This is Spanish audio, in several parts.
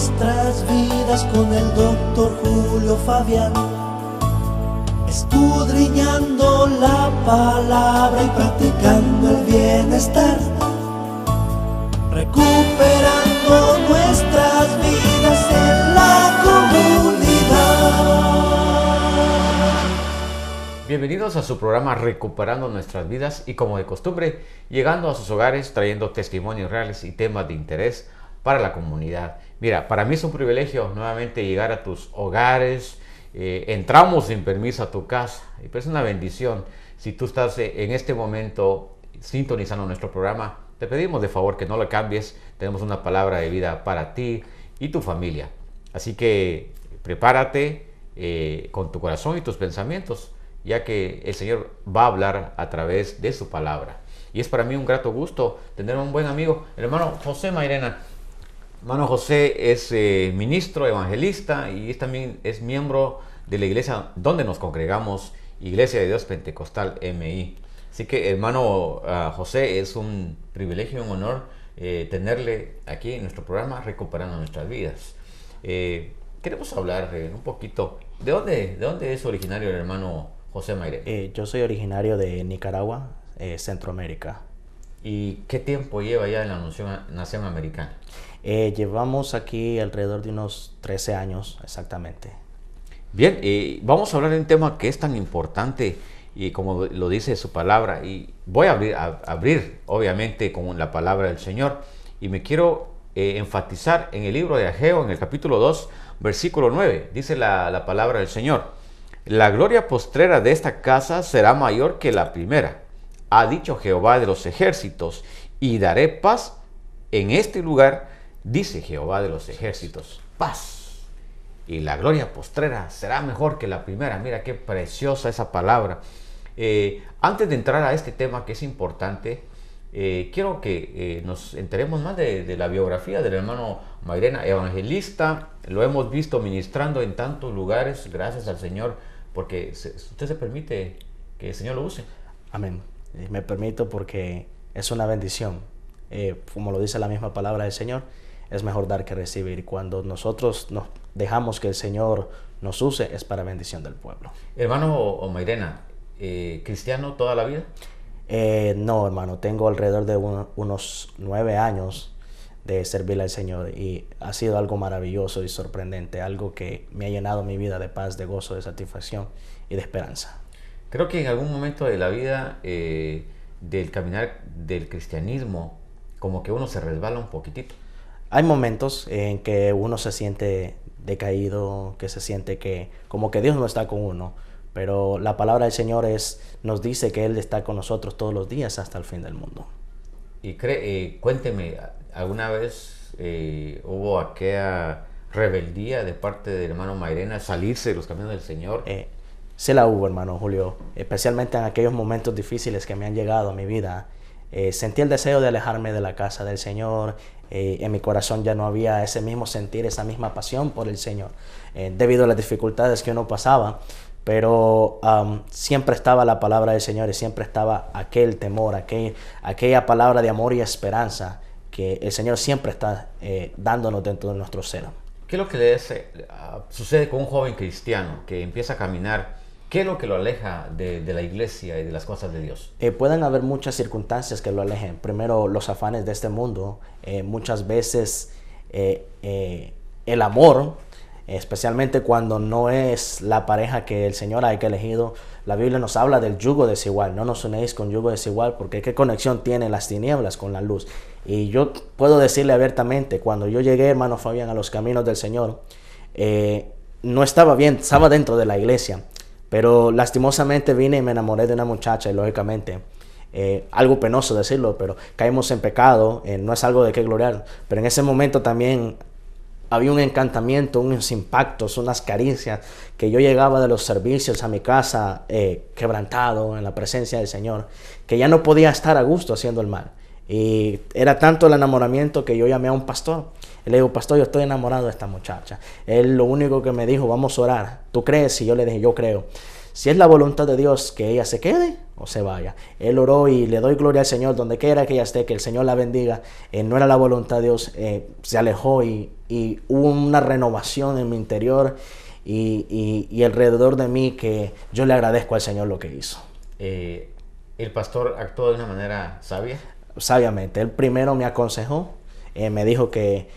nuestras vidas con el doctor Julio Fabián, escudriñando la palabra y practicando el bienestar, recuperando nuestras vidas en la comunidad. Bienvenidos a su programa Recuperando Nuestras Vidas y, como de costumbre, llegando a sus hogares trayendo testimonios reales y temas de interés para la comunidad. Mira, para mí es un privilegio nuevamente llegar a tus hogares. Entramos sin permiso a tu casa y pues es una bendición. Si tú estás en este momento sintonizando nuestro programa, te pedimos de favor que no lo cambies. Tenemos una palabra de vida para ti y tu familia. Así que prepárate con tu corazón y tus pensamientos, ya que el Señor va a hablar a través de su palabra. Y es para mí un grato gusto tener un buen amigo, el hermano José Mairena. Hermano José es ministro, evangelista y también es miembro de la iglesia donde nos congregamos, Iglesia de Dios Pentecostal MI. Así que, hermano José, es un privilegio y un honor tenerle aquí en nuestro programa Recuperando Nuestras Vidas. Queremos hablar un poquito, ¿de dónde es originario el hermano José Mairena? Yo soy originario de Nicaragua, Centroamérica. ¿Y qué tiempo lleva ya en la nación americana? Llevamos aquí alrededor de unos 13 años exactamente. Bien, vamos a hablar de un tema que es tan importante y como lo dice su palabra. Y voy a abrir obviamente con la palabra del Señor. Y me quiero enfatizar en el libro de Ageo, en el capítulo 2, versículo 9. Dice la palabra del Señor: la gloria postrera de esta casa será mayor que la primera, ha dicho Jehová de los ejércitos, y daré paz en este lugar, dice Jehová de los ejércitos. Paz. Y la gloria postrera será mejor que la primera. Mira qué preciosa esa palabra. Antes de entrar a este tema que es importante, quiero que nos enteremos más de la biografía del hermano Mairena, evangelista. Lo hemos visto ministrando en tantos lugares, gracias al Señor, porque usted se permite que el Señor lo use. Amén. Me permito porque es una bendición. Como lo dice la misma palabra del Señor, es mejor dar que recibir. Cuando nosotros nos dejamos que el Señor nos use, es para bendición del pueblo. Hermano Mairena, ¿cristiano toda la vida? No, hermano, tengo alrededor de unos 9 años de servirle al Señor y ha sido algo maravilloso y sorprendente, algo que me ha llenado mi vida de paz, de gozo, de satisfacción y de esperanza. Creo que en algún momento de la vida del caminar del cristianismo, como que uno se resbala un poquitito. Hay momentos en que uno se siente decaído, que se siente que como que Dios no está con uno, pero la palabra del Señor nos dice que Él está con nosotros todos los días hasta el fin del mundo. Y cuénteme, ¿alguna vez hubo aquella rebeldía de parte del hermano Mairena, salirse de los caminos del Señor? Sí la hubo, hermano Julio, especialmente en aquellos momentos difíciles que me han llegado a mi vida. Sentí el deseo de alejarme de la casa del Señor. En mi corazón ya no había ese mismo sentir, esa misma pasión por el Señor, debido a las dificultades que uno pasaba. Pero siempre estaba la palabra del Señor y siempre estaba aquel temor, aquella palabra de amor y esperanza que el Señor siempre está dándonos dentro de nuestro ser. ¿Qué es lo que sucede con un joven cristiano que empieza a caminar? ¿Qué es lo que lo aleja de la iglesia y de las cosas de Dios? Pueden haber muchas circunstancias que lo alejen. Primero, los afanes de este mundo. Muchas veces el amor, especialmente cuando no es la pareja que el Señor ha elegido. La Biblia nos habla del yugo desigual. No nos unéis con yugo desigual, porque ¿qué conexión tienen las tinieblas con la luz? Y yo puedo decirle abiertamente, cuando yo llegué, hermano Fabián, a los caminos del Señor, no estaba bien, estaba dentro de la iglesia, pero lastimosamente vine y me enamoré de una muchacha y lógicamente, algo penoso decirlo, pero caímos en pecado, no es algo de qué gloriar, pero en ese momento también había un encantamiento, unos impactos, unas caricias, que yo llegaba de los servicios a mi casa quebrantado en la presencia del Señor, que ya no podía estar a gusto haciendo el mal. Y era tanto el enamoramiento que yo llamé a un pastor. Y le digo: pastor, yo estoy enamorado de esta muchacha. Él lo único que me dijo: vamos a orar. ¿Tú crees? Y yo le dije: yo creo. Si es la voluntad de Dios que ella se quede o se vaya. Él oró y le doy gloria al Señor donde quiera que ella esté, que el Señor la bendiga. No era la voluntad de Dios, se alejó y y hubo una renovación en mi interior y alrededor de mí que yo le agradezco al Señor lo que hizo. ¿El pastor actuó de una manera sabia? Sabiamente. Él primero me aconsejó, me dijo que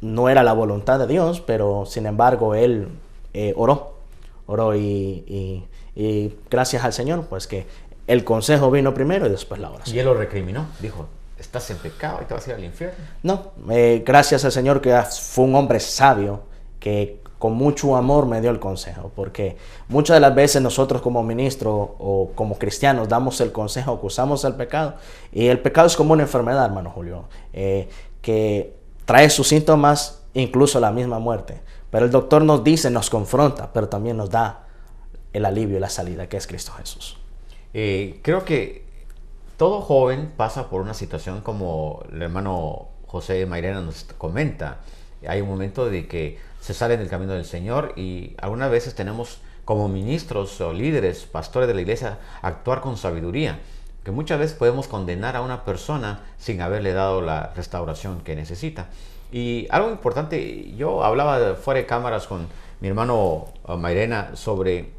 no era la voluntad de Dios, pero sin embargo él oró y gracias al Señor, pues que el consejo vino primero y después la oración. Y él lo recriminó, dijo, estás en pecado y te vas a ir al infierno. No, gracias al Señor que fue un hombre sabio que con mucho amor me dio el consejo, porque muchas de las veces nosotros como ministros o como cristianos damos el consejo, acusamos el pecado, y el pecado es como una enfermedad, hermano Julio, que trae sus síntomas, incluso la misma muerte. Pero el doctor nos dice, nos confronta, pero también nos da el alivio y la salida, que es Cristo Jesús. Creo que todo joven pasa por una situación como el hermano José Mairena nos comenta. Hay un momento de que se sale del camino del Señor y algunas veces tenemos como ministros o líderes, pastores de la iglesia, actuar con sabiduría, que muchas veces podemos condenar a una persona sin haberle dado la restauración que necesita. Y algo importante, yo hablaba fuera de cámaras con mi hermano Mairena sobre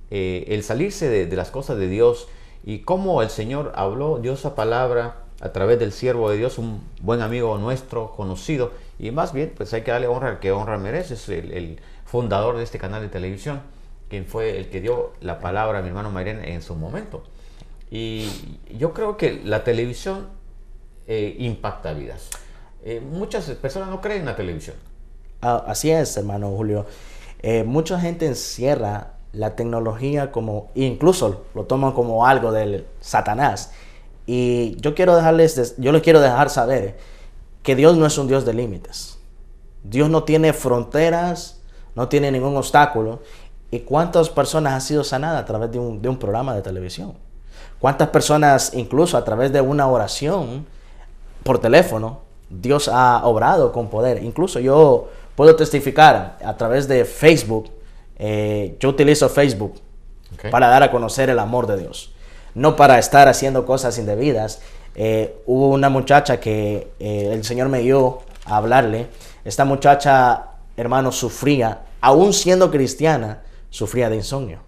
el salirse de las cosas de Dios y cómo el Señor habló, dio esa palabra a través del siervo de Dios, un buen amigo nuestro, conocido, y más bien pues hay que darle honra al que honra merece. Es el fundador de este canal de televisión, quien fue el que dio la palabra a mi hermano Mairena en su momento. Y yo creo que la televisión impacta vidas. Muchas personas no creen en la televisión. Así es, hermano Julio. Mucha gente encierra la tecnología como, incluso lo toman como algo del Satanás. Y yo les quiero dejar saber que Dios no es un Dios de límites. Dios no tiene fronteras, no tiene ningún obstáculo. ¿Y cuántas personas han sido sanadas a través de un programa de televisión? ¿Cuántas personas, incluso a través de una oración por teléfono, Dios ha obrado con poder? Incluso yo puedo testificar a través de Facebook. Yo utilizo Facebook para dar a conocer el amor de Dios, no para estar haciendo cosas indebidas. Hubo una muchacha que el Señor me dio a hablarle. Esta muchacha, hermano, sufría, aún siendo cristiana, sufría de insomnio,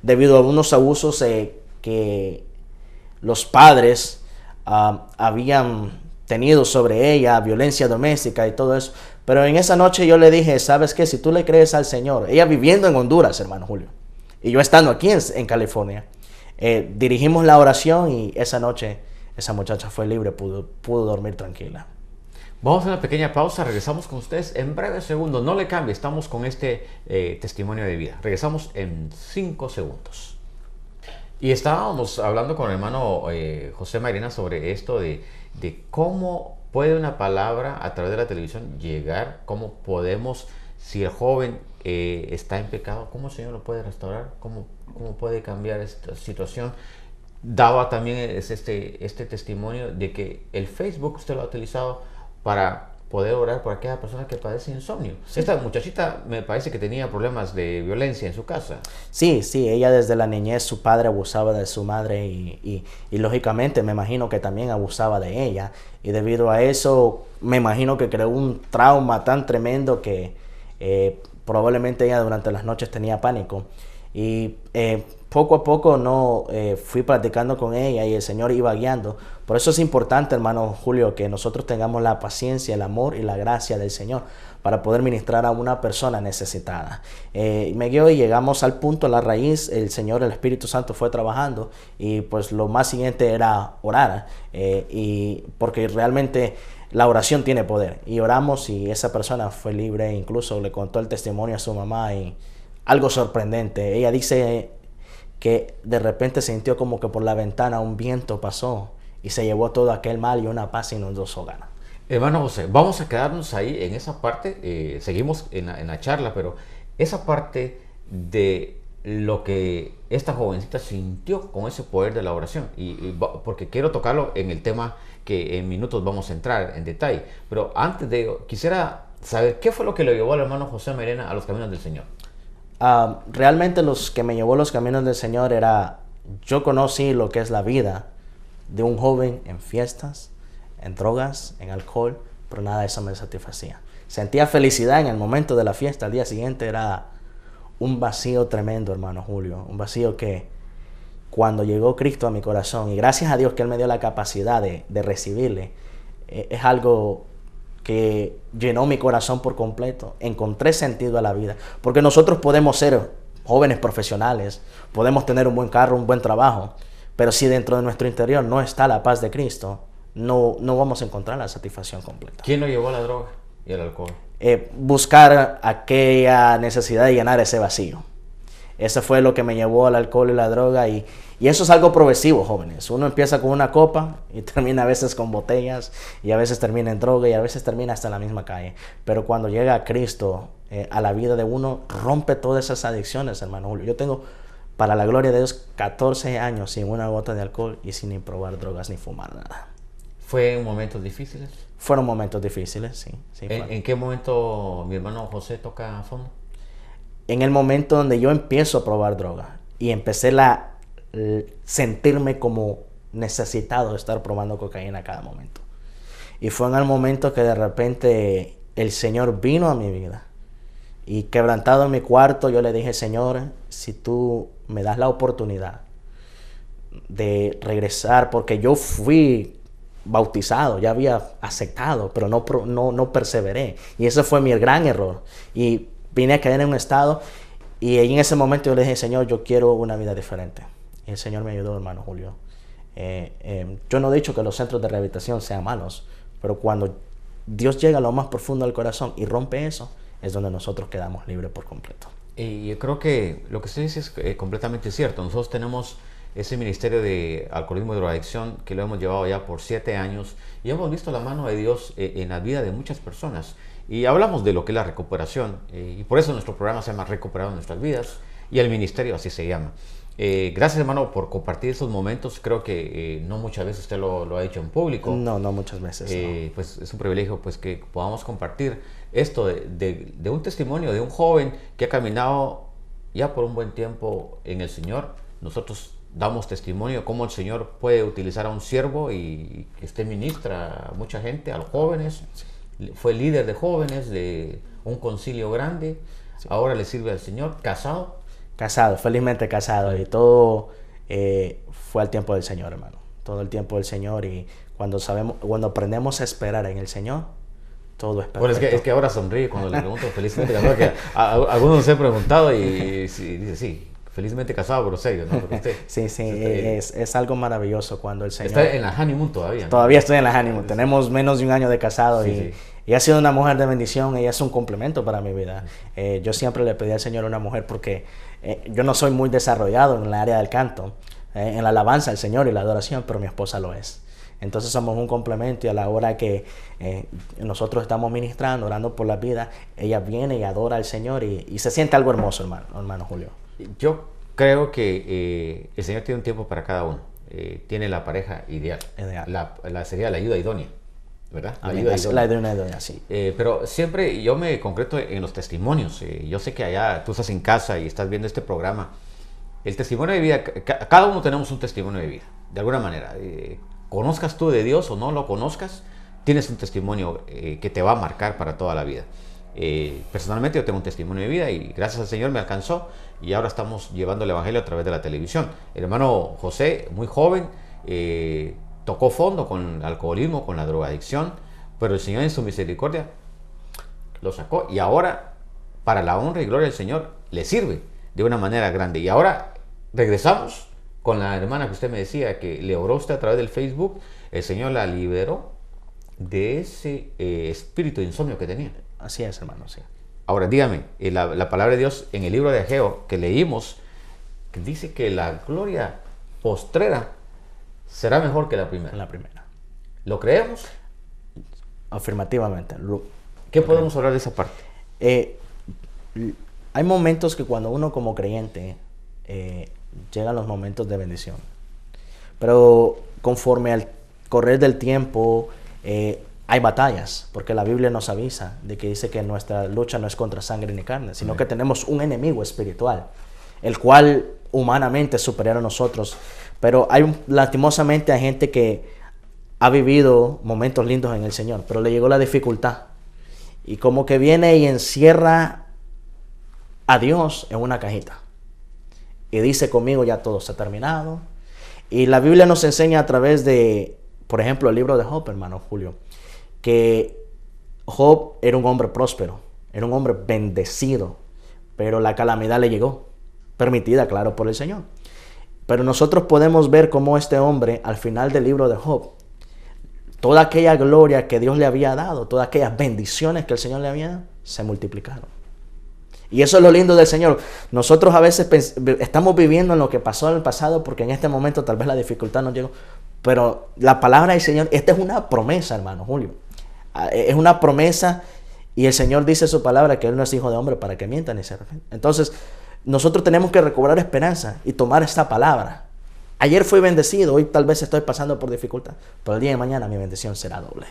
debido a unos abusos que los padres habían tenido sobre ella, violencia doméstica y todo eso. Pero en esa noche yo le dije, ¿sabes qué? Si tú le crees al Señor, ella viviendo en Honduras, hermano Julio, y yo estando aquí en California, dirigimos la oración y esa noche esa muchacha fue libre, pudo dormir tranquila. Vamos a una pequeña pausa, regresamos con ustedes en breves segundos. No le cambie, estamos con este testimonio de vida. Regresamos en 5 segundos. Y estábamos hablando con el hermano José Mairena sobre esto de cómo puede una palabra a través de la televisión llegar, cómo podemos, si el joven está en pecado, cómo el Señor lo puede restaurar, cómo puede cambiar esta situación. Daba también este testimonio de que el Facebook usted lo ha utilizado para poder orar por aquella persona que padece insomnio. Sí. Esta muchachita me parece que tenía problemas de violencia en su casa. Sí, ella desde la niñez, su padre abusaba de su madre y lógicamente me imagino que también abusaba de ella. Y debido a eso, me imagino que creó un trauma tan tremendo que probablemente ella durante las noches tenía pánico. Y poco a poco fui practicando con ella y el Señor iba guiando. Por eso es importante, hermano Julio, que nosotros tengamos la paciencia, el amor y la gracia del Señor para poder ministrar a una persona necesitada. Me guió y llegamos al punto, a la raíz. El Señor, el Espíritu Santo fue trabajando y pues lo más siguiente era orar, y porque realmente la oración tiene poder. Y oramos y esa persona fue libre, incluso le contó el testimonio a su mamá y algo sorprendente. Ella dice que de repente sintió como que por la ventana un viento pasó y se llevó todo aquel mal y una paz inundó su hogar. Hermano José, vamos a quedarnos ahí en esa parte, seguimos en la charla, pero esa parte de lo que esta jovencita sintió con ese poder de la oración, porque quiero tocarlo en el tema que en minutos vamos a entrar en detalle, pero antes de ello, quisiera saber qué fue lo que le llevó al hermano José Mairena a los caminos del Señor. Realmente los que me llevó a los caminos del Señor yo conocí lo que es la vida de un joven en fiestas, en drogas, en alcohol, pero nada de eso me satisfacía. Sentía felicidad en el momento de la fiesta. Al día siguiente era un vacío tremendo, hermano Julio. Un vacío que cuando llegó Cristo a mi corazón, y gracias a Dios que Él me dio la capacidad de recibirle, es algo que llenó mi corazón por completo. Encontré sentido a la vida. Porque nosotros podemos ser jóvenes profesionales, podemos tener un buen carro, un buen trabajo, pero si dentro de nuestro interior no está la paz de Cristo, no vamos a encontrar la satisfacción completa. ¿Quién lo llevó a la droga y al alcohol? Buscar aquella necesidad de llenar ese vacío. Eso fue lo que me llevó al alcohol y la droga, y eso es algo progresivo, jóvenes. Uno empieza con una copa y termina a veces con botellas, y a veces termina en droga, y a veces termina hasta en la misma calle. Pero cuando llega a Cristo a la vida de uno, rompe todas esas adicciones, hermano Julio. Yo tengo, para la gloria de Dios, 14 años sin una gota de alcohol y sin ni probar drogas ni fumar nada. ¿Fue en momentos difíciles? Fueron momentos difíciles, sí. ¿En qué momento mi hermano José toca a fondo? En el momento donde yo empiezo a probar droga y empecé sentirme como necesitado de estar probando cocaína a cada momento. Y fue en el momento que de repente el Señor vino a mi vida. Y quebrantado en mi cuarto, yo le dije: Señor, si tú me das la oportunidad de regresar, porque yo fui bautizado, ya había aceptado, pero no perseveré. Y ese fue mi gran error. Y vine a caer en un estado, y en ese momento yo le dije: Señor, yo quiero una vida diferente. Y el Señor me ayudó, hermano Julio. Yo no he dicho que los centros de rehabilitación sean malos, pero cuando Dios llega a lo más profundo del corazón y rompe eso, es donde nosotros quedamos libres por completo. Y yo creo que lo que usted dice es completamente cierto. Nosotros tenemos ese ministerio de alcoholismo y drogadicción que lo hemos llevado ya por 7 años, y hemos visto la mano de Dios en la vida de muchas personas. Y hablamos de lo que es la recuperación, y por eso nuestro programa se llama Recuperando Nuestras Vidas, y el ministerio así se llama. Gracias, hermano, por compartir esos momentos. Creo que no muchas veces usted lo ha hecho en público. No muchas veces. No. Pues es un privilegio, pues, que podamos compartir esto de un testimonio de un joven que ha caminado ya por un buen tiempo en el Señor. Nosotros damos testimonio de cómo el Señor puede utilizar a un siervo y que usted ministra a mucha gente, a los jóvenes. Fue líder de jóvenes de un concilio grande. Sí. Ahora le sirve al Señor, casado. Casado, felizmente casado, y todo fue al tiempo del Señor, hermano. Todo el tiempo del Señor, y cuando aprendemos a esperar en el Señor, todo es perfecto. Bueno, es que ahora sonríe cuando le pregunto felizmente casado, que algunos nos han preguntado y dice sí, felizmente casado, pero serio, ¿no? Porque usted, sí, es algo maravilloso cuando el Señor... Está en la honeymoon todavía, ¿no? Todavía estoy en la honeymoon. Tenemos menos de un año de casado, y ha sido una mujer de bendición. Ella es un complemento para mi vida. Yo siempre le pedí al Señor una mujer porque yo no soy muy desarrollado en el área del canto, en la alabanza al Señor y la adoración, pero mi esposa lo es. Entonces somos un complemento, y a la hora que nosotros estamos ministrando, orando por la vida, ella viene y adora al Señor, y se siente algo hermoso, hermano Julio. Yo creo que el Señor tiene un tiempo para cada uno. Tiene la pareja ideal. Sería la ayuda idónea, ¿verdad? La ayuda idónea, sí. Pero siempre yo me concreto en los testimonios. Yo sé que allá tú estás en casa y estás viendo este programa. El testimonio de vida, cada uno tenemos un testimonio de vida, de alguna manera. Conozcas tú de Dios o no lo conozcas, tienes un testimonio que te va a marcar para toda la vida. Personalmente yo tengo un testimonio de vida, y gracias al Señor me alcanzó, y ahora estamos llevando el Evangelio a través de la televisión. El hermano José, muy joven, tocó fondo con el alcoholismo, con la drogadicción, pero el Señor en su misericordia lo sacó, y ahora, para la honra y gloria del Señor, le sirve de una manera grande. Y ahora regresamos con la hermana que usted me decía que le oró usted a través del Facebook. El Señor la liberó de ese espíritu de insomnio que tenía. Así es, hermano, sí. Ahora dígame, la palabra de Dios en el libro de Ageo que leímos, que dice que la gloria postrera será mejor que la primera. La primera. ¿Lo creemos? Afirmativamente. ¿Qué podemos hablar de esa parte? Hay momentos que cuando uno como creyente llegan los momentos de bendición, pero conforme al correr del tiempo hay batallas, porque la Biblia nos avisa de que dice que nuestra lucha no es contra sangre ni carne, sino que tenemos un enemigo espiritual, el cual humanamente es superior a nosotros. Pero lastimosamente hay gente que ha vivido momentos lindos en el Señor, pero le llegó la dificultad, y como que viene y encierra a Dios en una cajita. Y dice conmigo, ya todo está terminado. Y la Biblia nos enseña a través de, por ejemplo, el libro de Job, hermano Julio, que Job era un hombre próspero, era un hombre bendecido, pero la calamidad le llegó, permitida, claro, por el Señor. Pero nosotros podemos ver cómo este hombre, al final del libro de Job, toda aquella gloria que Dios le había dado, todas aquellas bendiciones que el Señor le había dado, se multiplicaron. Y eso es lo lindo del Señor. Nosotros a veces estamos viviendo en lo que pasó en el pasado porque en este momento tal vez la dificultad nos llegó. Pero la palabra del Señor, esta es una promesa, hermano Julio. Es una promesa y el Señor dice en su palabra que Él no es hijo de hombre para que mienta ni se arrepienta. Entonces, nosotros tenemos que recobrar esperanza y tomar esta palabra. Ayer fui bendecido, hoy tal vez estoy pasando por dificultad, pero el día de mañana mi bendición será doble.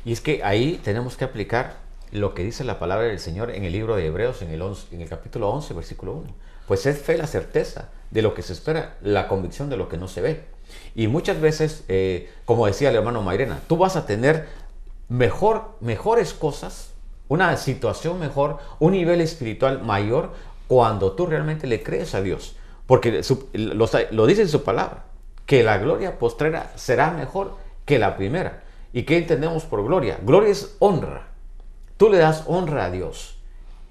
Y es que ahí tenemos que aplicar lo que dice la palabra del Señor en el libro de Hebreos, en el capítulo 11, versículo 1. Pues es fe la certeza de lo que se espera, la convicción de lo que no se ve. Y muchas veces, como decía el hermano Mairena, tú vas a tener mejores cosas, una situación mejor, un nivel espiritual mayor cuando tú realmente le crees a Dios. Porque lo dice en su palabra, que la gloria postrera será mejor que la primera. ¿Y qué entendemos por gloria? Gloria es honra. Tú le das honra a Dios,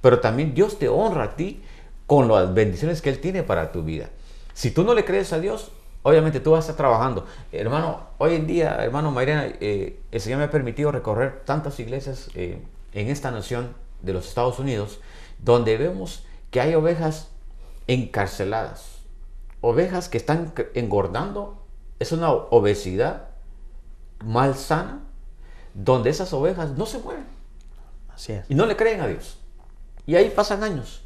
pero también Dios te honra a ti con las bendiciones que Él tiene para tu vida. Si tú no le crees a Dios, obviamente tú vas a estar trabajando. Hermano, hoy en día, hermano Mairena, el Señor me ha permitido recorrer tantas iglesias en esta nación de los Estados Unidos, donde vemos que hay ovejas encarceladas, ovejas que están engordando. Es una obesidad mal sana, donde esas ovejas no se mueven. Así es. Y no le creen a Dios. Y ahí pasan años.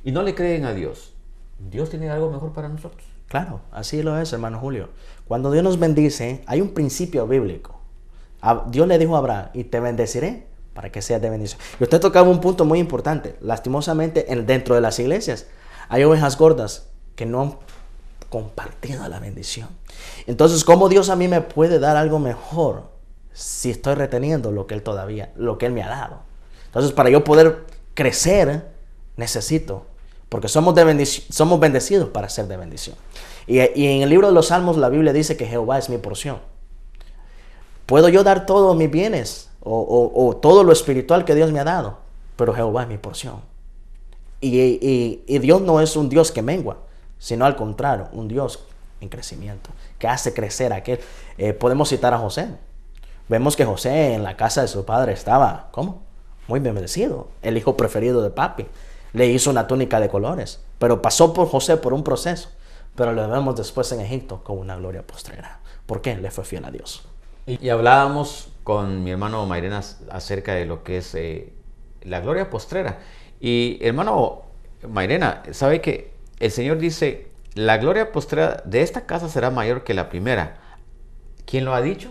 Y no le creen a Dios. Dios tiene algo mejor para nosotros. Claro, así lo es, hermano Julio. Cuando Dios nos bendice, hay un principio bíblico. Dios le dijo a Abraham, y te bendeciré para que seas de bendición. Y usted tocaba un punto muy importante. Lastimosamente, dentro de las iglesias, hay ovejas gordas que no han compartido la bendición. Entonces, ¿cómo Dios a mí me puede dar algo mejor si estoy reteniendo lo que Él me ha dado? Entonces, para yo poder crecer, necesito, porque somos bendecidos para ser de bendición. Y en el libro de los Salmos, la Biblia dice que Jehová es mi porción. Puedo yo dar todos mis bienes o todo lo espiritual que Dios me ha dado, pero Jehová es mi porción. Y Dios no es un Dios que mengua, sino al contrario, un Dios en crecimiento, que hace crecer a aquel. Podemos citar a José. Vemos que José en la casa de su padre estaba, ¿cómo? Muy bendecido. El hijo preferido de papi. Le hizo una túnica de colores. Pero pasó por José por un proceso. Pero lo vemos después en Egipto con una gloria postrera. ¿Por qué? Le fue fiel a Dios. Y hablábamos con mi hermano Mairena acerca de lo que es la gloria postrera. Y hermano Mairena, ¿sabe que el Señor dice, la gloria postrera de esta casa será mayor que la primera? ¿Quién lo ha dicho?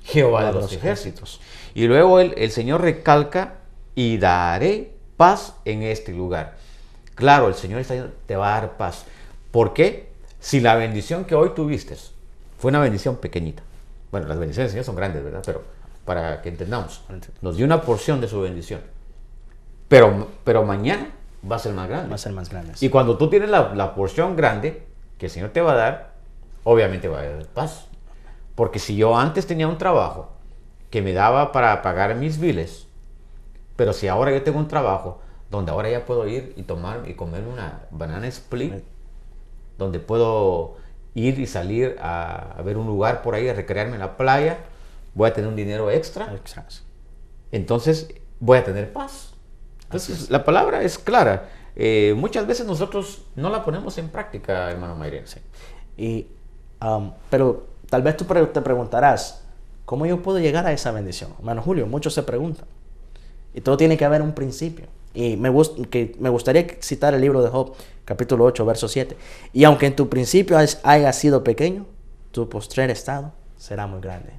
Jehová de los ejércitos. Y luego el Señor recalca, y daré paz en este lugar. Claro, el Señor te va a dar paz. ¿Por qué? Si la bendición que hoy tuviste fue una bendición pequeñita. Bueno, las bendiciones del Señor son grandes, ¿verdad? Pero para que entendamos, nos dio una porción de su bendición. Pero mañana va a ser más grande. Va a ser más grande. Y cuando tú tienes la porción grande que el Señor te va a dar, obviamente va a haber paz. Porque si yo antes tenía un trabajo que me daba para pagar mis biles, pero si ahora yo tengo un trabajo donde ahora ya puedo ir y tomar y comer una banana split, donde puedo ir y salir a ver un lugar por ahí, a recrearme en la playa, voy a tener un dinero extra. Entonces voy a tener paz. Entonces la palabra es clara. Muchas veces nosotros no la ponemos en práctica, hermano Mairena. Sí. Pero tal vez tú te preguntarás, ¿cómo yo puedo llegar a esa bendición? Hermano Julio, muchos se preguntan. Y todo tiene que haber un principio. Y me gustaría citar el libro de Job, capítulo 8, verso 7. Y aunque en tu principio haya sido pequeño, tu postrer estado será muy grande.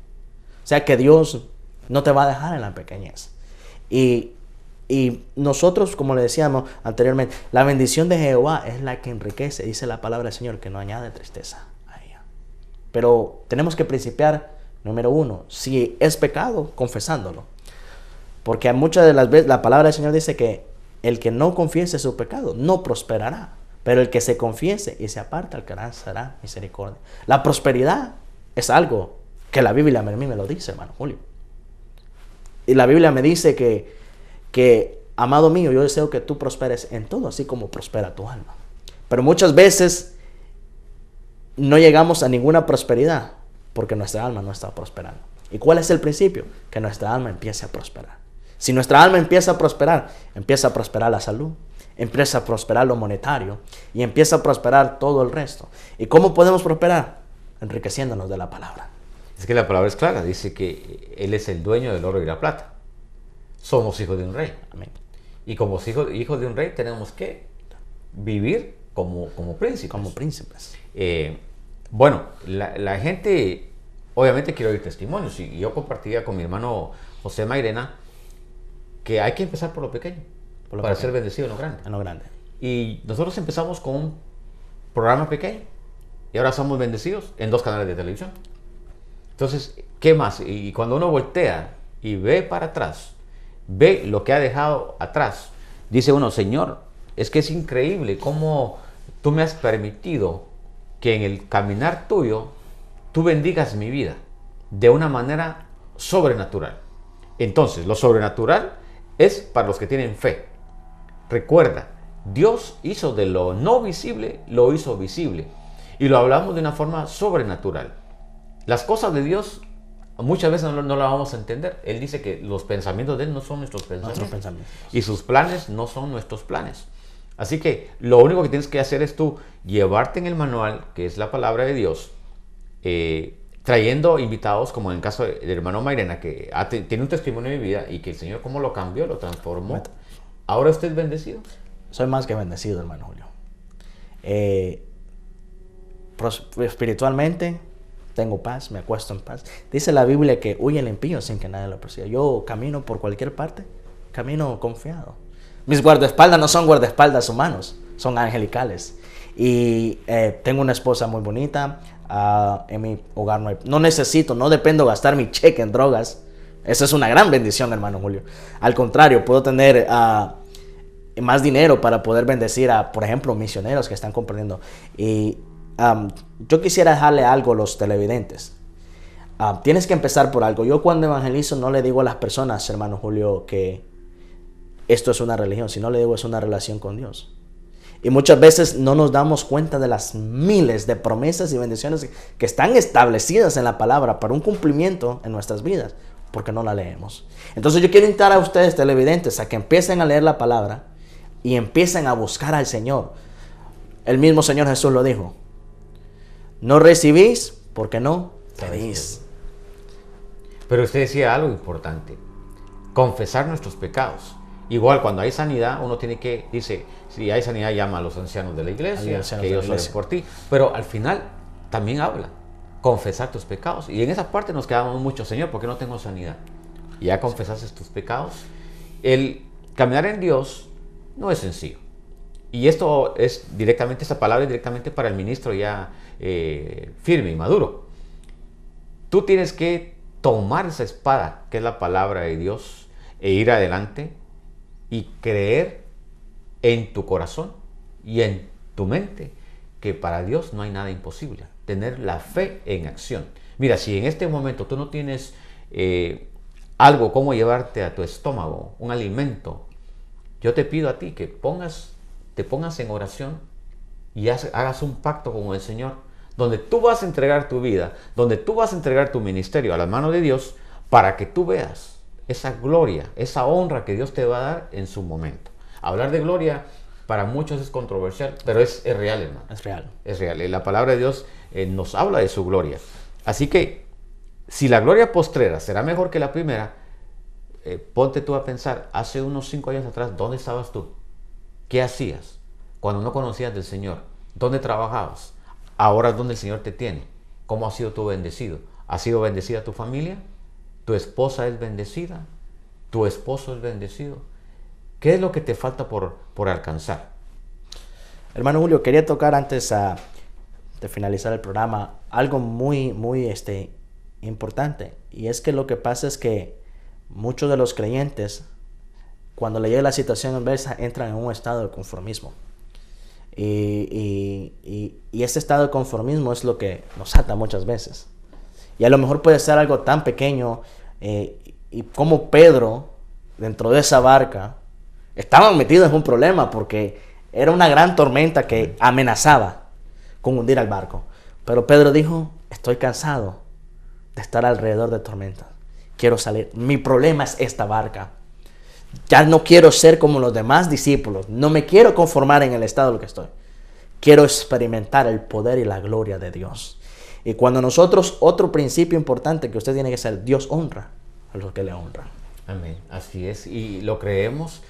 O sea que Dios no te va a dejar en la pequeñez. Y nosotros, como le decíamos anteriormente, la bendición de Jehová es la que enriquece, dice la palabra del Señor, que no añade tristeza a ella. Pero tenemos que principiar, número 1, si es pecado, confesándolo. Porque muchas de las veces la palabra del Señor dice que el que no confiese su pecado no prosperará, pero el que se confiese y se aparta alcanzará misericordia. La prosperidad es algo que la Biblia a mí me lo dice, hermano Julio. Y la Biblia me dice que, amado mío, yo deseo que tú prosperes en todo, así como prospera tu alma. Pero muchas veces no llegamos a ninguna prosperidad porque nuestra alma no está prosperando. ¿Y cuál es el principio? Que nuestra alma empiece a prosperar. Si nuestra alma empieza a prosperar la salud, empieza a prosperar lo monetario y empieza a prosperar todo el resto. ¿Y cómo podemos prosperar? Enriqueciéndonos de la palabra. Es que la palabra es clara, dice que Él es el dueño del oro y la plata. Somos hijos de un rey. Amén. Y como hijos de un rey tenemos que vivir como príncipes. Como príncipes. Bueno, la gente obviamente quiere oír testimonios. Y yo compartía con mi hermano José Mairena que hay que empezar por lo pequeño para ser bendecido en lo grande. En lo grande. Y nosotros empezamos con un programa pequeño y ahora somos bendecidos en 2 canales de televisión. Entonces, ¿qué más? Y cuando uno voltea y ve para atrás, ve lo que ha dejado atrás, dice uno, Señor, es que es increíble cómo tú me has permitido que en el caminar tuyo tú bendigas mi vida de una manera sobrenatural. Entonces, lo sobrenatural es para los que tienen fe. Recuerda, Dios hizo de lo no visible, lo hizo visible. Y lo hablamos de una forma sobrenatural. Las cosas de Dios muchas veces no las vamos a entender. Él dice que los pensamientos de Él no son nuestros pensamientos. Y sus planes no son nuestros planes. Así que lo único que tienes que hacer es tú llevarte en el manual, que es la palabra de Dios, trayendo invitados, como en el caso del hermano Mairena, que tiene un testimonio de vida y que el Señor cómo lo cambió, lo transformó. ¿Ahora usted es bendecido? Soy más que bendecido, hermano Julio. Espiritualmente tengo paz, me acuesto en paz. Dice la Biblia que huye el impío sin que nadie lo persiga. Yo camino por cualquier parte, camino confiado. Mis guardaespaldas no son guardaespaldas humanos, son angelicales. Y tengo una esposa muy bonita. En mi hogar no dependo gastar mi cheque en drogas. Esa es una gran bendición, hermano Julio. Al contrario, puedo tener más dinero para poder bendecir a, por ejemplo, misioneros que están compartiendo. Y yo quisiera dejarle algo a los televidentes. Tienes que empezar por algo. Yo cuando evangelizo no le digo a las personas, hermano Julio, que esto es una religión, sino le digo es una relación con Dios. Y muchas veces no nos damos cuenta de las miles de promesas y bendiciones que están establecidas en la palabra para un cumplimiento en nuestras vidas, porque no la leemos. Entonces yo quiero invitar a ustedes televidentes a que empiecen a leer la palabra y empiecen a buscar al Señor. El mismo Señor Jesús lo dijo: no recibís porque no pedís. Pero usted decía algo importante: confesar nuestros pecados. Igual cuando hay sanidad, uno tiene que, dice, si hay sanidad, llama a los ancianos de la iglesia, que ellos oren por ti. Pero al final también habla, confesar tus pecados. Y en esa parte nos quedamos mucho, Señor, ¿por qué no tengo sanidad? Y ya confesaste tus pecados. El caminar en Dios no es sencillo. Y esto es directamente, esta palabra es directamente para el ministro ya firme y maduro. Tú tienes que tomar esa espada, que es la palabra de Dios, e ir adelante y creer en tu corazón y en tu mente que para Dios no hay nada imposible. Tener la fe en acción. Mira, si en este momento tú no tienes algo como llevarte a tu estómago, un alimento, yo te pido a ti que te pongas en oración y hagas un pacto con el Señor, donde tú vas a entregar tu vida, donde tú vas a entregar tu ministerio a las manos de Dios, para que tú veas esa gloria, esa honra que Dios te va a dar en su momento. Hablar de gloria para muchos es controversial, pero es real, hermano. Es real. Es real. La palabra de Dios nos habla de su gloria. Así que, si la gloria postrera será mejor que la primera, ponte tú a pensar, hace unos 5 años atrás, ¿dónde estabas tú? ¿Qué hacías cuando no conocías del Señor? ¿Dónde trabajabas? Ahora es donde el Señor te tiene. ¿Cómo has sido tú bendecido? ¿Ha sido bendecida tu familia? ¿Tu esposa es bendecida? ¿Tu esposo es bendecido? ¿Qué es lo que te falta por alcanzar? Hermano Julio, quería tocar antes de finalizar el programa algo muy, muy importante. Y es que lo que pasa es que muchos de los creyentes, cuando le llega la situación adversa, entran en un estado de conformismo. Y ese estado de conformismo es lo que nos ata muchas veces. Y a lo mejor puede ser algo tan pequeño, y como Pedro, dentro de esa barca, estaban metidos en un problema porque era una gran tormenta que amenazaba con hundir al barco. Pero Pedro dijo: estoy cansado de estar alrededor de tormentas. Quiero salir. Mi problema es esta barca. Ya no quiero ser como los demás discípulos. No me quiero conformar en el estado en el que estoy. Quiero experimentar el poder y la gloria de Dios. Y cuando nosotros, otro principio importante que usted tiene que ser, Dios honra a los que le honran. Amén, así es, y lo creemos.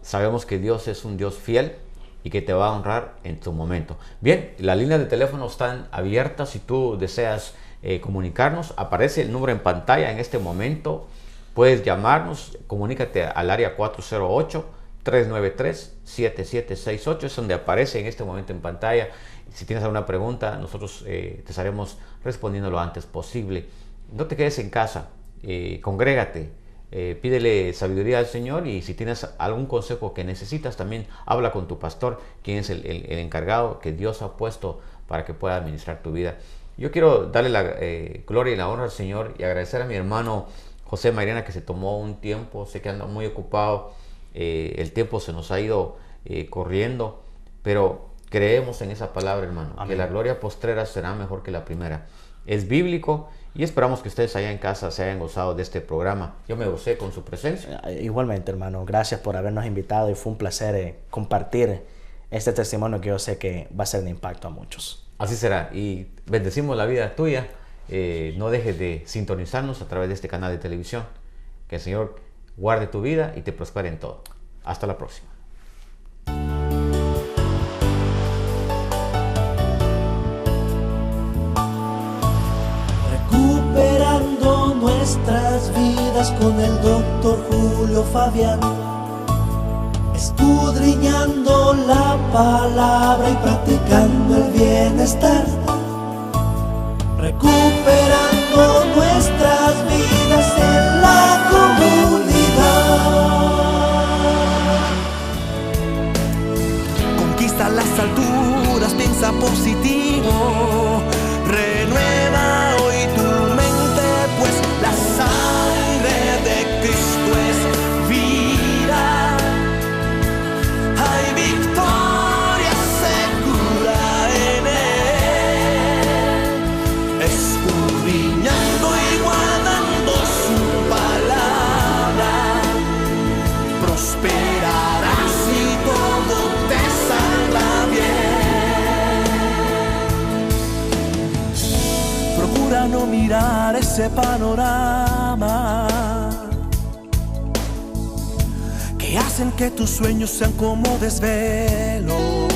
Sabemos que Dios es un Dios fiel y que te va a honrar en tu momento. Bien, las líneas de teléfono están abiertas. Si tú deseas comunicarnos, aparece el número en pantalla en este momento. Puedes llamarnos, comunícate al área 408-393-7768, es donde aparece en este momento en pantalla. Si tienes alguna pregunta, nosotros te estaremos respondiendo lo antes posible. No te quedes en casa, congrégate, pídele sabiduría al Señor, y si tienes algún consejo que necesitas, también habla con tu pastor, quien es el encargado que Dios ha puesto para que pueda administrar tu vida. Yo quiero darle la gloria y la honra al Señor y agradecer a mi hermano José Mairena, que se tomó un tiempo. Sé que anda muy ocupado, el tiempo se nos ha ido corriendo, pero creemos en esa palabra, hermano. Amén. Que la gloria postrera será mejor que la primera. Es bíblico, y esperamos que ustedes allá en casa se hayan gozado de este programa. Yo me gocé con su presencia. Igualmente, hermano, gracias por habernos invitado, y fue un placer compartir este testimonio que yo sé que va a ser de impacto a muchos. Así será, y bendecimos la vida tuya. No dejes de sintonizarnos a través de este canal de televisión. Que el Señor guarde tu vida y te prospere en todo. Hasta la próxima. Recuperando nuestras vidas con el Dr. Julio Fabián, escudriñando la palabra y practicando el bienestar, recuperando nuestras vidas en la comunidad. Conquista las alturas, piensa positivo, renueva hoy tu mente, pues la sangre de Cristo es vida. Hay victoria segura en Él, escudriñando y guardando su palabra, prosperarás y todo te saldrá bien. Procura no mirar ese panorama que hacen que tus sueños sean como desvelos.